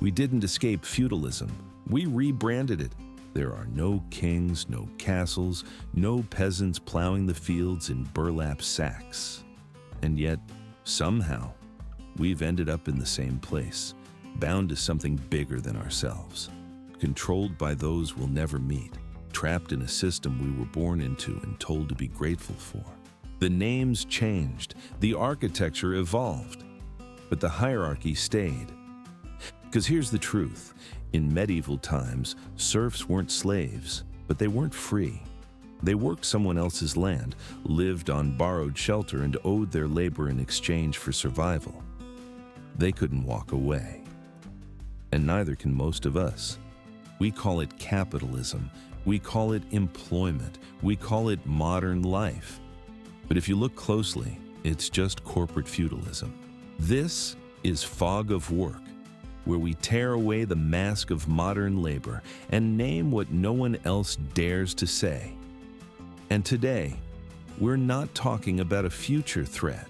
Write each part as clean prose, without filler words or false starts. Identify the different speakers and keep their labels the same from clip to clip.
Speaker 1: We didn't escape feudalism. We rebranded it. There are no kings, no castles, no peasants plowing the fields in burlap sacks. And yet, somehow, we've ended up in the same place, bound to something bigger than ourselves, controlled by those we'll never meet, trapped in a system we were born into and told to be grateful for. The names changed, the architecture evolved, but the hierarchy stayed. Because here's the truth. In medieval times, serfs weren't slaves, but they weren't free. They worked someone else's land, lived on borrowed shelter, and owed their labor in exchange for survival. They couldn't walk away. And neither can most of us. We call it capitalism. We call it employment. We call it modern life. But if you look closely, it's just corporate feudalism. This is fog of work, where we tear away the mask of modern labor and name what no one else dares to say. And today, we're not talking about a future threat.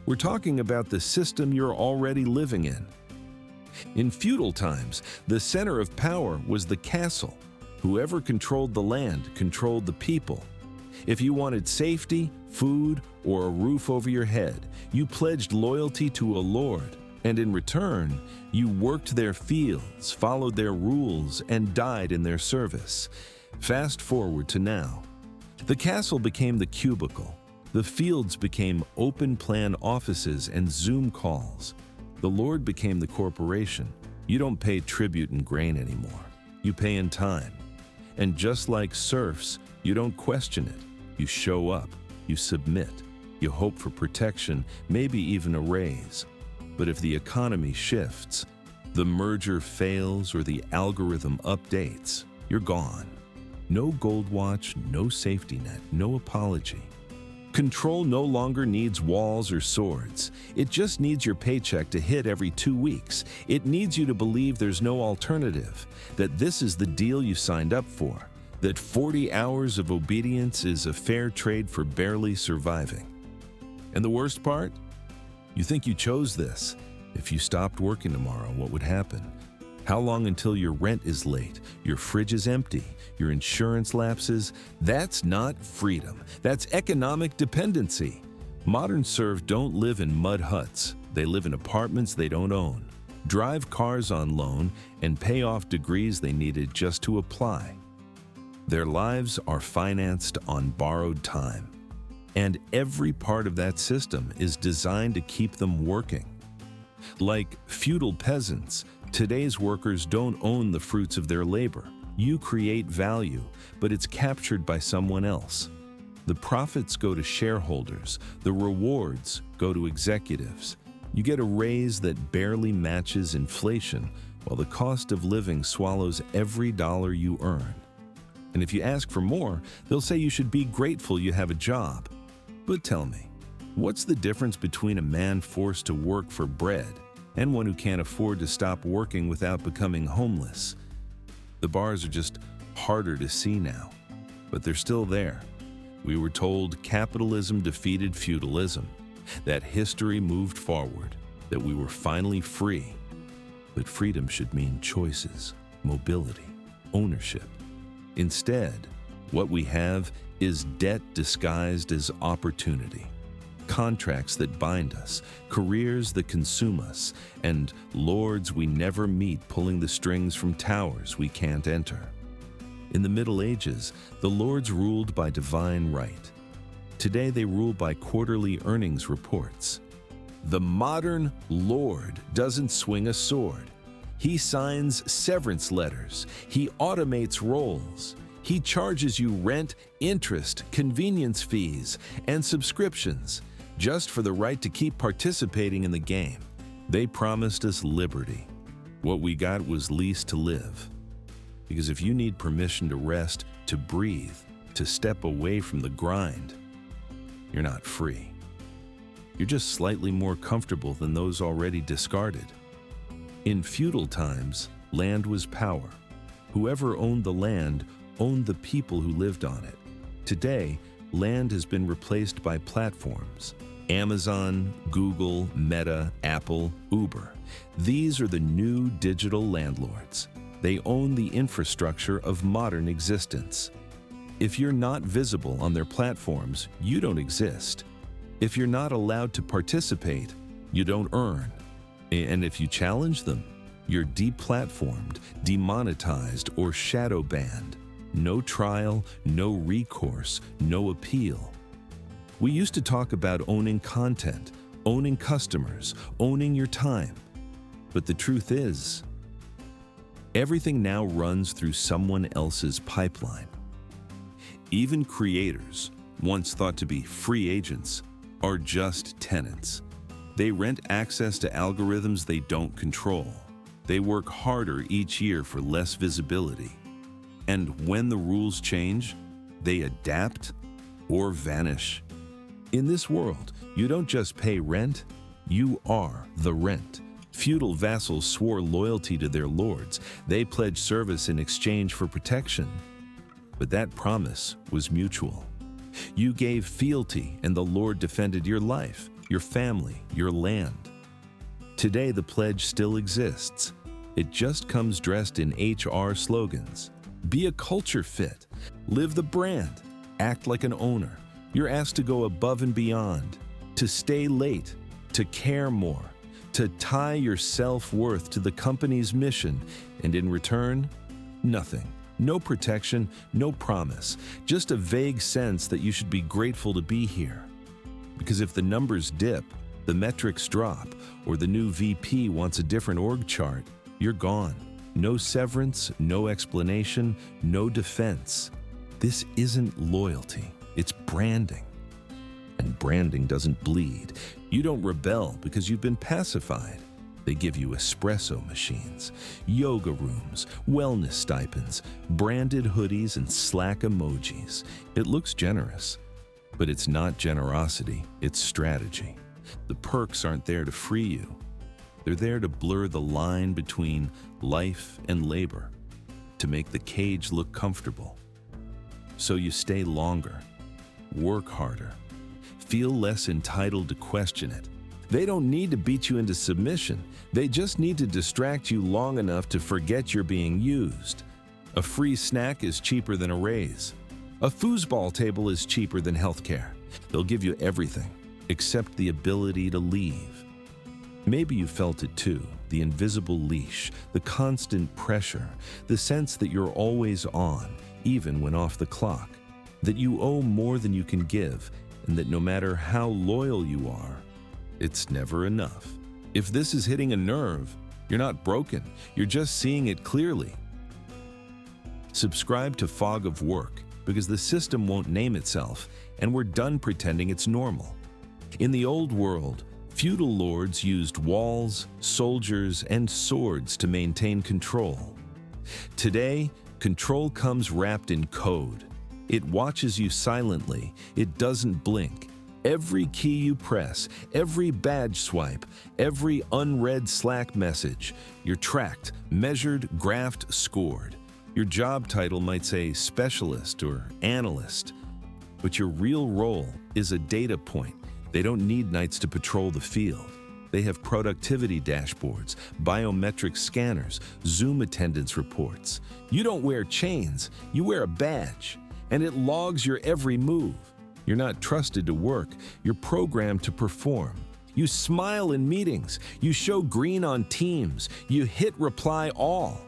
Speaker 1: We're talking about the system you're already living in. In feudal times, the center of power was the castle. Whoever controlled the land controlled the people. If you wanted safety, food, or a roof over your head, you pledged loyalty to a lord. And in return, you worked their fields, followed their rules, and died in their service. Fast forward to now. The castle became the cubicle. The fields became open-plan offices and Zoom calls. The lord became the corporation. You don't pay tribute in grain anymore. You pay in time. And just like serfs, you don't question it. You show up. You submit. You hope for protection, maybe even a raise. But if the economy shifts, the merger fails, or the algorithm updates, you're gone. No gold watch, no safety net, no apology. Control no longer needs walls or swords. It just needs your paycheck to hit every 2 weeks. It needs you to believe there's no alternative, that this is the deal you signed up for, that 40 hours of obedience is a fair trade for barely surviving. And the worst part? You think you chose this. If you stopped working tomorrow, what would happen? How long until your rent is late, your fridge is empty, your insurance lapses? That's not freedom. That's economic dependency. Modern serfs don't live in mud huts. They live in apartments they don't own, drive cars on loan, and pay off degrees they needed just to apply. Their lives are financed on borrowed time. And every part of that system is designed to keep them working. Like feudal peasants, today's workers don't own the fruits of their labor. You create value, but it's captured by someone else. The profits go to shareholders. The rewards go to executives. You get a raise that barely matches inflation, while the cost of living swallows every dollar you earn. And if you ask for more, they'll say you should be grateful you have a job. But tell me, what's the difference between a man forced to work for bread and one who can't afford to stop working without becoming homeless? The bars are just harder to see now, but they're still there. We were told capitalism defeated feudalism, that history moved forward, that we were finally free. But freedom should mean choices, mobility, ownership. Instead, what we have is debt disguised as opportunity, contracts that bind us, careers that consume us, and lords we never meet pulling the strings from towers we can't enter. In the Middle Ages, the lords ruled by divine right. Today they rule by quarterly earnings reports. The modern lord doesn't swing a sword. He signs severance letters. He automates roles. He charges you rent, interest, convenience fees, and subscriptions just for the right to keep participating in the game. They promised us liberty. What we got was lease to live. Because if you need permission to rest, to breathe, to step away from the grind, you're not free. You're just slightly more comfortable than those already discarded. In feudal times, land was power. Whoever owned the land owned the people who lived on it. Today, land has been replaced by platforms. Amazon, Google, Meta, Apple, Uber. These are the new digital landlords. They own the infrastructure of modern existence. If you're not visible on their platforms, you don't exist. If you're not allowed to participate, you don't earn. And if you challenge them, you're deplatformed, demonetized, or shadow banned. No trial, no recourse, no appeal. We used to talk about owning content, owning customers, owning your time. But the truth is, everything now runs through someone else's pipeline. Even creators, once thought to be free agents, are just tenants. They rent access to algorithms they don't control. They work harder each year for less visibility. And when the rules change, they adapt or vanish. In this world, you don't just pay rent, you are the rent. Feudal vassals swore loyalty to their lords. They pledged service in exchange for protection. But that promise was mutual. You gave fealty, and the Lord defended your life, your family, your land. Today, the pledge still exists. It just comes dressed in HR slogans. Be a culture fit. Live the brand. Act like an owner. You're asked to go above and beyond, to stay late, to care more, to tie your self-worth to the company's mission, and in return, nothing. No protection, no promise, just a vague sense that you should be grateful to be here. Because if the numbers dip, the metrics drop, or the new VP wants a different org chart, you're gone. No severance, no explanation, no defense. This isn't loyalty, it's branding. And branding doesn't bleed. You don't rebel because you've been pacified. They give you espresso machines, yoga rooms, wellness stipends, branded hoodies, and Slack emojis. It looks generous, but it's not generosity, it's strategy. The perks aren't there to free you. They're there to blur the line between life and labor, to make the cage look comfortable. So you stay longer, work harder, feel less entitled to question it. They don't need to beat you into submission. They just need to distract you long enough to forget you're being used. A free snack is cheaper than a raise. A foosball table is cheaper than healthcare. They'll give you everything, except the ability to leave. Maybe you felt it too, the invisible leash, the constant pressure, the sense that you're always on, even when off the clock, that you owe more than you can give, and that no matter how loyal you are, it's never enough. If this is hitting a nerve, you're not broken, you're just seeing it clearly. Subscribe to Fog of Work, because the system won't name itself, and we're done pretending it's normal. In the old world, feudal lords used walls, soldiers, and swords to maintain control. Today, control comes wrapped in code. It watches you silently, it doesn't blink. Every key you press, every badge swipe, every unread Slack message, you're tracked, measured, graphed, scored. Your job title might say specialist or analyst, but your real role is a data point. They don't need knights to patrol the field. They have productivity dashboards, biometric scanners, Zoom attendance reports. You don't wear chains, you wear a badge, and it logs your every move. You're not trusted to work, you're programmed to perform. You smile in meetings, you show green on Teams, you hit reply all.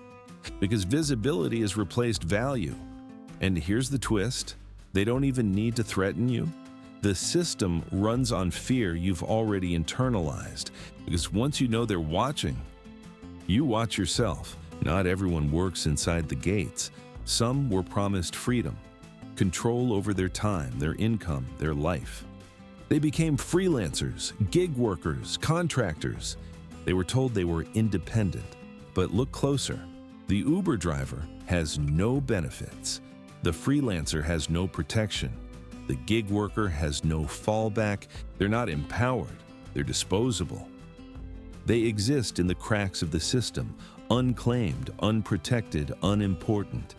Speaker 1: Because visibility has replaced value. And here's the twist, they don't even need to threaten you. The system runs on fear you've already internalized. Because once you know they're watching, you watch yourself. Not everyone works inside the gates. Some were promised freedom, control over their time, their income, their life. They became freelancers, gig workers, contractors. They were told they were independent. But look closer. The Uber driver has no benefits. The freelancer has no protection. The gig worker has no fallback. They're not empowered. They're disposable. They exist in the cracks of the system, unclaimed, unprotected, unimportant.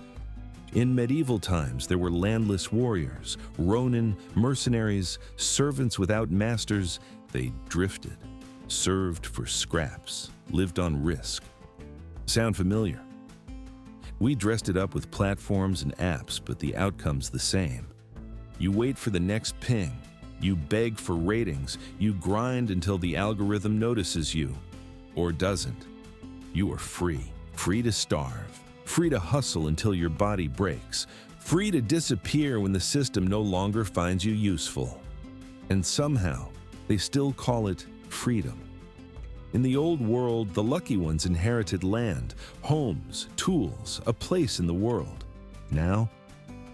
Speaker 1: In medieval times, there were landless warriors, ronin, mercenaries, servants without masters. They drifted, served for scraps, lived on risk. Sound familiar? We dressed it up with platforms and apps, but the outcome's the same. You wait for the next ping. You beg for ratings. You grind until the algorithm notices you, or doesn't. You are free, free to starve, free to hustle until your body breaks, free to disappear when the system no longer finds you useful. And somehow, they still call it freedom. In the old world, the lucky ones inherited land, homes, tools, a place in the world. Now,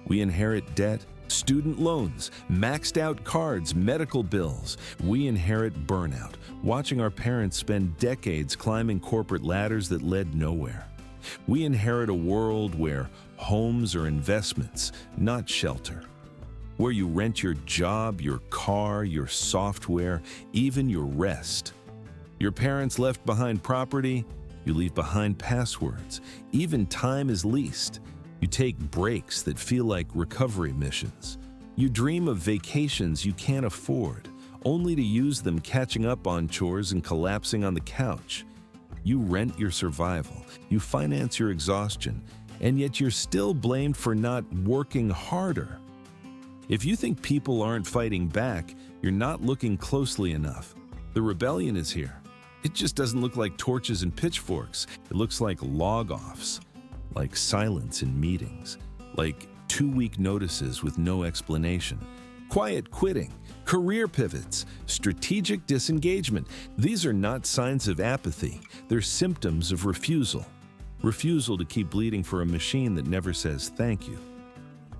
Speaker 1: we inherit debt, student loans, maxed out cards, medical bills. We inherit burnout, watching our parents spend decades climbing corporate ladders that led nowhere. We inherit a world where homes are investments, not shelter. Where you rent your job, your car, your software, even your rest. Your parents left behind property, you leave behind passwords. Even time is leased. You take breaks that feel like recovery missions. You dream of vacations you can't afford, only to use them catching up on chores and collapsing on the couch. You rent your survival, you finance your exhaustion, and yet you're still blamed for not working harder. If you think people aren't fighting back, you're not looking closely enough. The rebellion is here. It just doesn't look like torches and pitchforks. It looks like log-offs, like silence in meetings, like 2-week notices with no explanation, quiet quitting, career pivots, strategic disengagement. These are not signs of apathy. They're symptoms of refusal. Refusal to keep bleeding for a machine that never says thank you.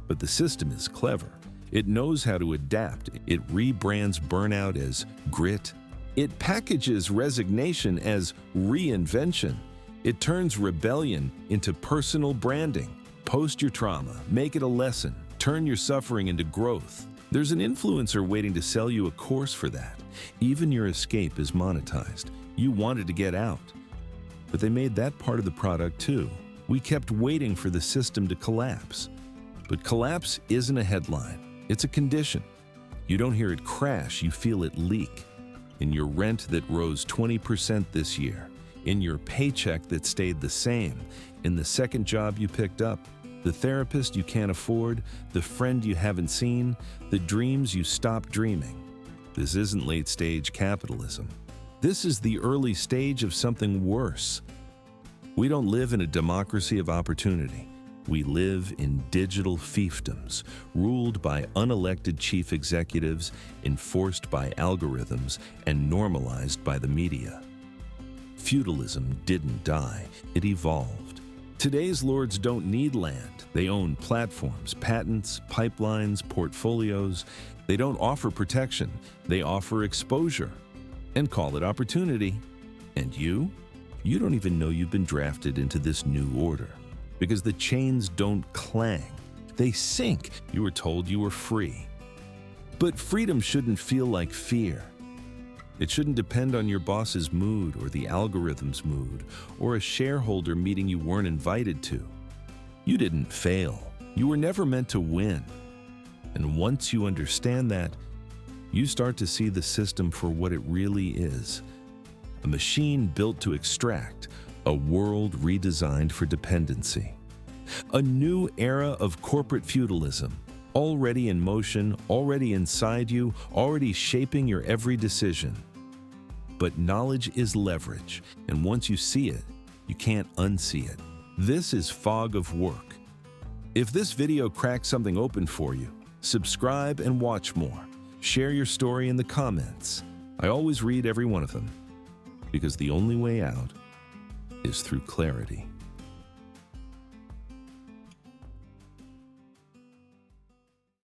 Speaker 1: But the system is clever. It knows how to adapt. It rebrands burnout as grit. It packages resignation as reinvention. It turns rebellion into personal branding. Post your trauma, make it a lesson, turn your suffering into growth. There's an influencer waiting to sell you a course for that. Even your escape is monetized. You wanted to get out. But they made that part of the product too. We kept waiting for the system to collapse. But collapse isn't a headline. It's a condition. You don't hear it crash, you feel it leak. In your rent that rose 20% this year, in your paycheck that stayed the same, in the second job you picked up, the therapist you can't afford, the friend you haven't seen, the dreams you stopped dreaming. This isn't late-stage capitalism. This is the early stage of something worse. We don't live in a democracy of opportunity. We live in digital fiefdoms, ruled by unelected chief executives, enforced by algorithms, and normalized by the media. Feudalism didn't die, it evolved. Today's lords don't need land. They own platforms, patents, pipelines, portfolios. They don't offer protection, they offer exposure. And call it opportunity. And you? You don't even know you've been drafted into this new order. Because the chains don't clang, they sink. You were told you were free. But freedom shouldn't feel like fear. It shouldn't depend on your boss's mood or the algorithm's mood or a shareholder meeting you weren't invited to. You didn't fail. You were never meant to win. And once you understand that, you start to see the system for what it really is. A machine built to extract, a world redesigned for dependency. A new era of corporate feudalism, already in motion, already inside you, already shaping your every decision. But knowledge is leverage, and once you see it, you can't unsee it. This is Fog of Work. If this video cracks something open for you, subscribe and watch more. Share your story in the comments. I always read every one of them, because the only way out is through clarity.